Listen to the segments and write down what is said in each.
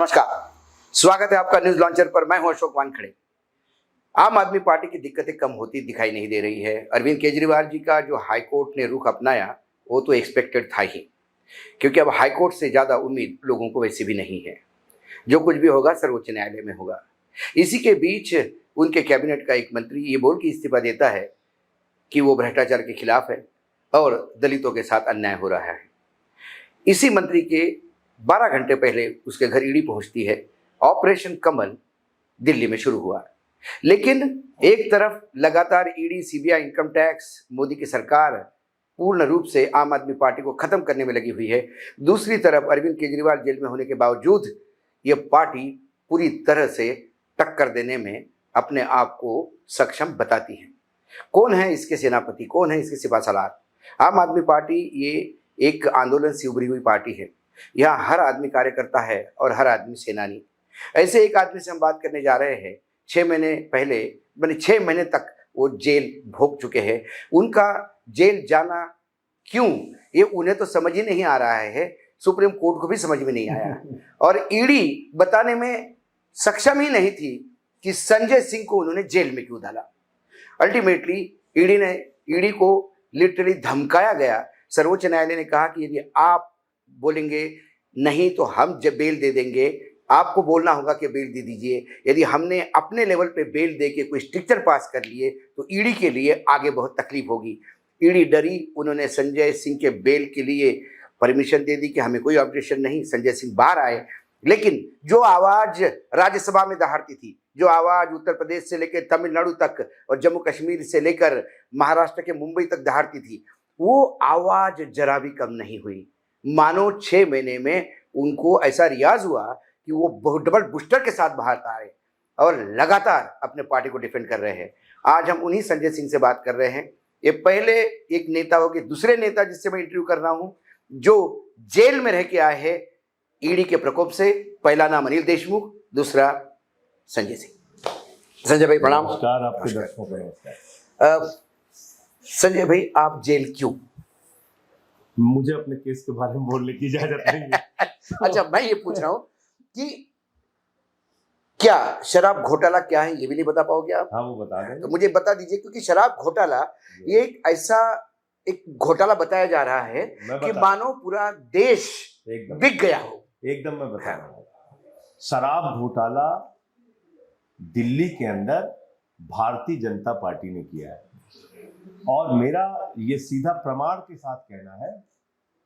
नमस्कार, स्वागत है आपका न्यूज लॉन्चर पर। मैं हूं अशोक वानखड़े। आम आदमी पार्टी की दिक्कतें कम होती दिखाई नहीं दे रही है। अरविंद केजरीवाल जी का जो हाईकोर्ट ने रुख अपनाया वो तो एक्सपेक्टेड था ही, क्योंकि अब हाईकोर्ट से ज़्यादा उम्मीद लोगों को वैसे भी नहीं है। जो कुछ भी होगा सर्वोच्च न्यायालय में होगा। इसी के बीच उनके कैबिनेट का एक मंत्री ये बोल के इस्तीफा देता है कि वो भ्रष्टाचार के खिलाफ है और दलितों के साथ अन्याय हो रहा है। इसी मंत्री के 12 घंटे पहले उसके घर ईडी पहुंचती है। ऑपरेशन कमल दिल्ली में शुरू हुआ, लेकिन एक तरफ लगातार ED, CBI, income tax, Modi की सरकार पूर्ण रूप से आम आदमी पार्टी को खत्म करने में लगी हुई है। दूसरी तरफ अरविंद केजरीवाल जेल में होने के बावजूद ये पार्टी पूरी तरह से टक्कर देने में अपने आप को सक्षम बताती है। कौन है इसके सेनापति, कौन है इसके सिपाहसालार? आम आदमी पार्टी ये एक आंदोलन से उभरी हुई पार्टी है। यहाँ हर आदमी कार्यकर्ता है और हर आदमी सेनानी। ऐसे एक आदमी से हम बात करने जा रहे हैं। 6 महीने पहले, मैंने 6 महीने तक वो जेल भोग चुके हैं। उनका जेल जाना क्यों, ये उन्हें तो समझ ही नहीं आ रहा है, सुप्रीम कोर्ट को भी समझ में नहीं आया और ईडी बताने में सक्षम ही नहीं थी कि संजय सिंह को उन्होंने जेल में क्यों डाला। अल्टीमेटली ईडी को लिटरली धमकाया गया। सर्वोच्च न्यायालय ने कहा कि यदि आप बोलेंगे नहीं तो हम जब बेल दे देंगे, आपको बोलना होगा कि बेल दे दीजिए। यदि हमने अपने लेवल पे बेल दे के कोई स्ट्रिक्चर पास कर लिए तो ईडी के लिए आगे बहुत तकलीफ होगी। ईडी डरी, उन्होंने संजय सिंह के बेल के लिए परमिशन दे दी कि हमें कोई ऑब्जेक्शन नहीं। संजय सिंह बाहर आए, लेकिन जो आवाज राज्यसभा में दहाड़ती थी, जो आवाज उत्तर प्रदेश से लेकर तमिलनाडु तक और जम्मू कश्मीर से लेकर महाराष्ट्र के मुंबई तक दहाड़ती थी, वो आवाज जरा भी कम नहीं हुई। मानो 6 महीने में उनको ऐसा रियाज हुआ कि वो डबल बूस्टर के साथ बाहर आए और लगातार अपने पार्टी को डिफेंड कर रहे हैं। आज हम उन्हीं संजय सिंह से बात कर रहे हैं। ये पहले एक नेता हो के दूसरे नेता जिससे मैं इंटरव्यू कर रहा हूं, जो जेल में रह के आए हैं ईडी के प्रकोप से। पहला नाम अनिल देशमुख, दूसरा संजय सिंह। संजय भाई प्रणाम। नमस्कार, आपके दर्शकों को नमस्कार। संजय भाई, आप जेल क्यों? मुझे अपने केस के बारे में बोलने की इजाजत नहीं है। अच्छा, मैं ये पूछ रहा हूं कि क्या शराब घोटाला क्या है, ये भी नहीं बता पाओगे आप? हाँ, वो बता दें। तो मुझे बता दीजिए, क्योंकि शराब घोटाला ये एक ऐसा एक घोटाला बताया जा रहा है कि मानो पूरा देश बिक गया हो। एकदम मैं बता रहा हूँ। शराब घोटाला दिल्ली के अंदर भारतीय जनता पार्टी ने किया है और मेरा ये सीधा प्रमाण के साथ कहना है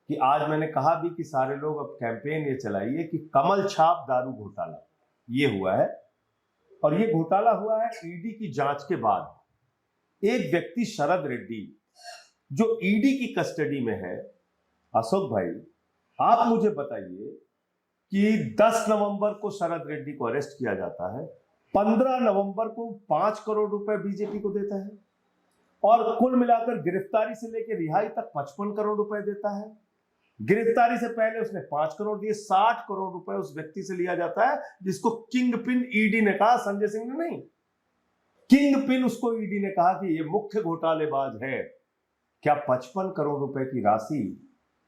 कि आज मैंने कहा भी कि सारे लोग अब कैंपेन ये चलाइए कि कमल छाप दारू घोटाला ये हुआ है। और ये घोटाला हुआ है ईडी की जांच के बाद। एक व्यक्ति शरद रेड्डी जो ईडी की कस्टडी में है, अशोक भाई आप मुझे बताइए कि 10 नवंबर को शरद रेड्डी को अरेस्ट किया जाता है, 15 नवंबर को 5 करोड़ रुपए बीजेपी को देता है और कुल मिलाकर गिरफ्तारी से लेकर रिहाई तक 55 करोड़ रुपए देता है। गिरफ्तारी से पहले उसने 5 करोड़ दिए, 60 करोड़ रुपए उस व्यक्ति से लिया जाता है जिसको किंग पिन ईडी ने कहा, संजय सिंह ने नहीं। किंग पिन उसको ईडी ने कहा कि ये मुख्य घोटालेबाज है। क्या 55 करोड़ रुपए की राशि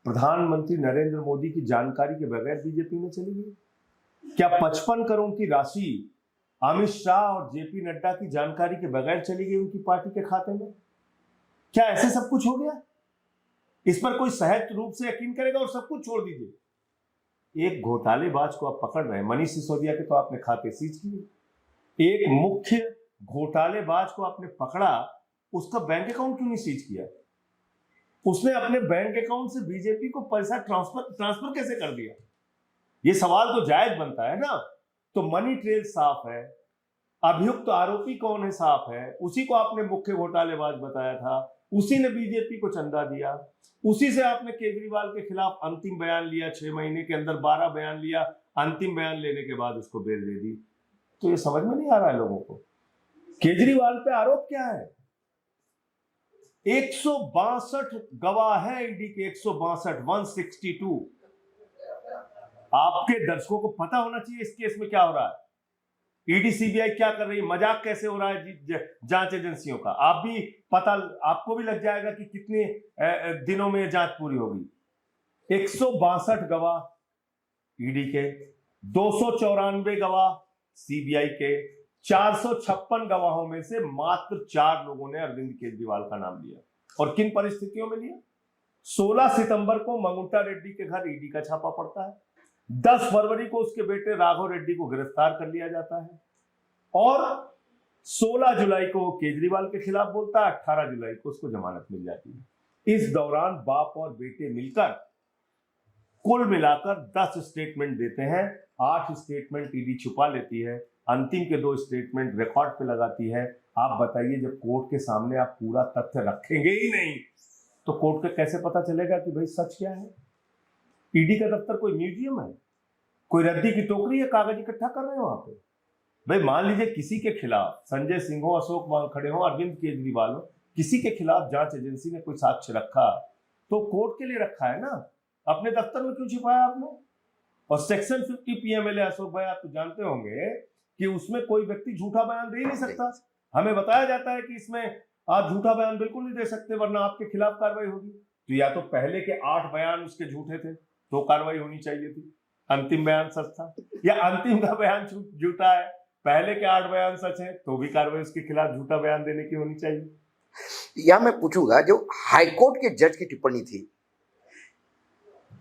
प्रधानमंत्री नरेंद्र मोदी की जानकारी के बगैर बीजेपी में चली गई? क्या 55 करोड़ की राशि अमित शाह और जेपी नड्डा की जानकारी के बगैर चली गई उनकी पार्टी के खाते में? क्या ऐसे सब कुछ हो गया? इस पर कोई सहज रूप से यकीन करेगा और सब कुछ छोड़ दीजिए। एक घोटालेबाज को आप पकड़ रहे हैं, मनीष सिसोदिया के तो आपने खाते सीज किए। एक मुख्य घोटालेबाज को आपने पकड़ा, उसका बैंक अकाउंट क्यों नहीं सीज किया? उसने अपने बैंक अकाउंट से बीजेपी को पैसा ट्रांसफर कैसे कर दिया? ये सवाल तो जायज बनता है ना। तो मनी ट्रेल साफ है, अभियुक्त तो आरोपी कौन है साफ है, उसी को आपने मुख्य घोटालेबाज बताया था, उसी ने बीजेपी को चंदा दिया, उसी से आपने केजरीवाल के खिलाफ अंतिम बयान लिया, 6 महीने के अंदर 12 बयान लिया, अंतिम बयान लेने के बाद उसको बेल दे दी। तो ये समझ में नहीं आ रहा है लोगों को। केजरीवाल पे आरोप क्या है? 162 गवाह है ईडी के, 162। आपके दर्शकों को पता होना चाहिए इस केस में क्या हो रहा है। ईडी सीबीआई क्या कर रही है, मजाक कैसे हो रहा है जांच एजेंसियों का। आप भी पता, आपको भी लग जाएगा कि कितने दिनों में जांच पूरी होगी। 162 गवाह ईडी के, 294 गवाह सीबीआई के, 456 गवाहों में से मात्र 4 लोगों ने अरविंद केजरीवाल का नाम लिया। और किन परिस्थितियों में लिया? 16 सितंबर को मंगुंटा रेड्डी के घर ईडी का छापा पड़ता है, 10 फरवरी को उसके बेटे राघव रेड्डी को गिरफ्तार कर लिया जाता है, और 16 जुलाई को केजरीवाल के खिलाफ बोलता है, 18 जुलाई को उसको जमानत मिल जाती है। इस दौरान बाप और बेटे मिलकर कुल मिलाकर 10 स्टेटमेंट देते हैं, 8 स्टेटमेंट ईडी छुपा लेती है, अंतिम के 2 स्टेटमेंट रिकॉर्ड पे लगाती है। आप बताइए, जब कोर्ट के सामने आप पूरा तथ्य रखेंगे ही नहीं तो कोर्ट को कैसे पता चलेगा कि भाई सच क्या है? ईडी का दफ्तर कोई म्यूजियम है, कोई रद्दी की टोकरी है, कागज इकट्ठा कर रहे हो वहां पे? भाई मान लीजिए किसी के खिलाफ, संजय सिंह हो, अशोक वानखड़े हो, अरविंद केजरीवाल हो, किसी के खिलाफ जांच एजेंसी ने कोई साक्ष्य रखा तो कोर्ट के लिए रखा है ना, अपने दफ्तर में क्यों छिपाया आपने? और सेक्शन 50 पीएमएलए, अशोक भाई आप तो जानते होंगे कि उसमें कोई व्यक्ति झूठा बयान दे ही नहीं सकता। हमें बताया जाता है कि इसमें आप झूठा बयान बिल्कुल नहीं दे सकते वरना आपके खिलाफ कार्रवाई होगी। तो या तो पहले के 8 बयान उसके झूठे थे तो कार्रवाई होनी चाहिए थी, अंतिम बयान सच था, या अंतिम का बयान झूठा है, पहले के 8 बयान सच है तो भी कार्रवाई उसके खिलाफ झूठा बयान देने की होनी चाहिए। या मैं पूछूंगा, जो हाईकोर्ट के जज की टिप्पणी थी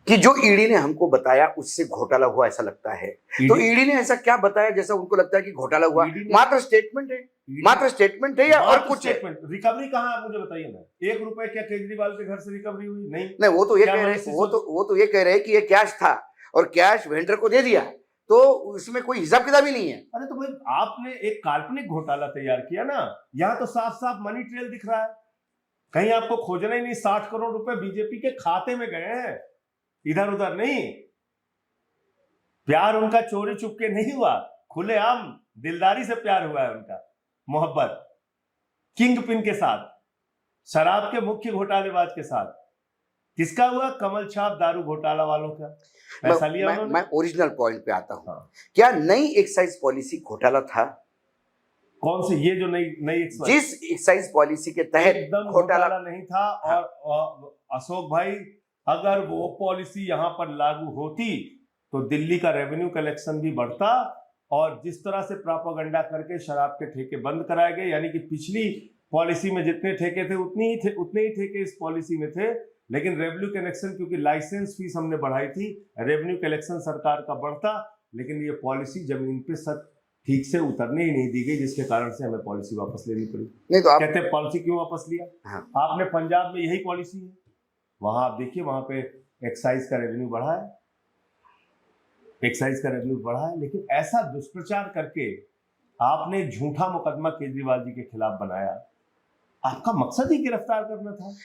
कि जो ईडी ने हमको बताया उससे घोटाला हुआ ऐसा लगता है, तो ईडी ने ऐसा क्या बताया जैसा उनको लगता है कि घोटाला हुआ? मात्र स्टेटमेंट है, मात्र स्टेटमेंट है या और कुछ स्टेटमेंट? रिकवरी कहाँ है आप मुझे बताइए ना, 1 रुपए क्या केजरीवाल के घर से रिकवरी हुई? नहीं, वो तो ये कह रहे, वो तो ये कह रहे कि ये कैश था और कैश वेंडर को दे दिया, तो उसमें कोई हिसाब किताब ही नहीं है। अरे तो भाई आपने एक काल्पनिक घोटाला तैयार किया ना, यहाँ तो साफ साफ मनी ट्रेल दिख रहा है, कहीं आपको खोजना ही नहीं। 60 करोड़ रुपए बीजेपी के खाते में गए हैं, इधर उधर नहीं। प्यार उनका चोरी चुपके नहीं हुआ, खुलेआम दिलदारी से प्यार हुआ है उनका, मोहब्बत किंग पिन के साथ, शराब के मुख्य घोटालेबाज के साथ। किसका हुआ? कमल छाप दारू घोटाला वालों का पैसा लिया उन्होंने। मैं ओरिजिनल पॉइंट पे आता हूँ। हाँ। क्या नई एक्साइज पॉलिसी घोटाला था? कौन सी? ये जो नई जिस एक्साइज पॉलिसी के तहत एकदम घोटाला नहीं था। और अशोक भाई, अगर वो पॉलिसी यहां पर लागू होती तो दिल्ली का रेवेन्यू कलेक्शन भी बढ़ता, और जिस तरह से प्रोपेगेंडा करके शराब के ठेके बंद कराए गए, यानी कि पिछली पॉलिसी में जितने ठेके थे उतने ही ठेके इस पॉलिसी में थे, लेकिन रेवेन्यू कलेक्शन, क्योंकि लाइसेंस फीस हमने बढ़ाई थी, रेवेन्यू कलेक्शन सरकार का बढ़ता, लेकिन ये पॉलिसी जमीन पे ठीक से उतरने ही नहीं दी गई, जिसके कारण से हमें पॉलिसी वापस लेनी पड़ी। नहीं तो आप कहते हैं पॉलिसी क्यों वापस लिया? हाँ। आपने पंजाब में यही पॉलिसी है, वहां आप देखिए, वहां पे एक्साइज का रेवेन्यू बढ़ा है, एक्साइज का रेवेन्यू बढ़ा है, लेकिन ऐसा दुष्प्रचार करके आपने झूठा मुकदमा केजरीवाल जी के खिलाफ बनाया। आपका मकसद ही गिरफ्तार करना था।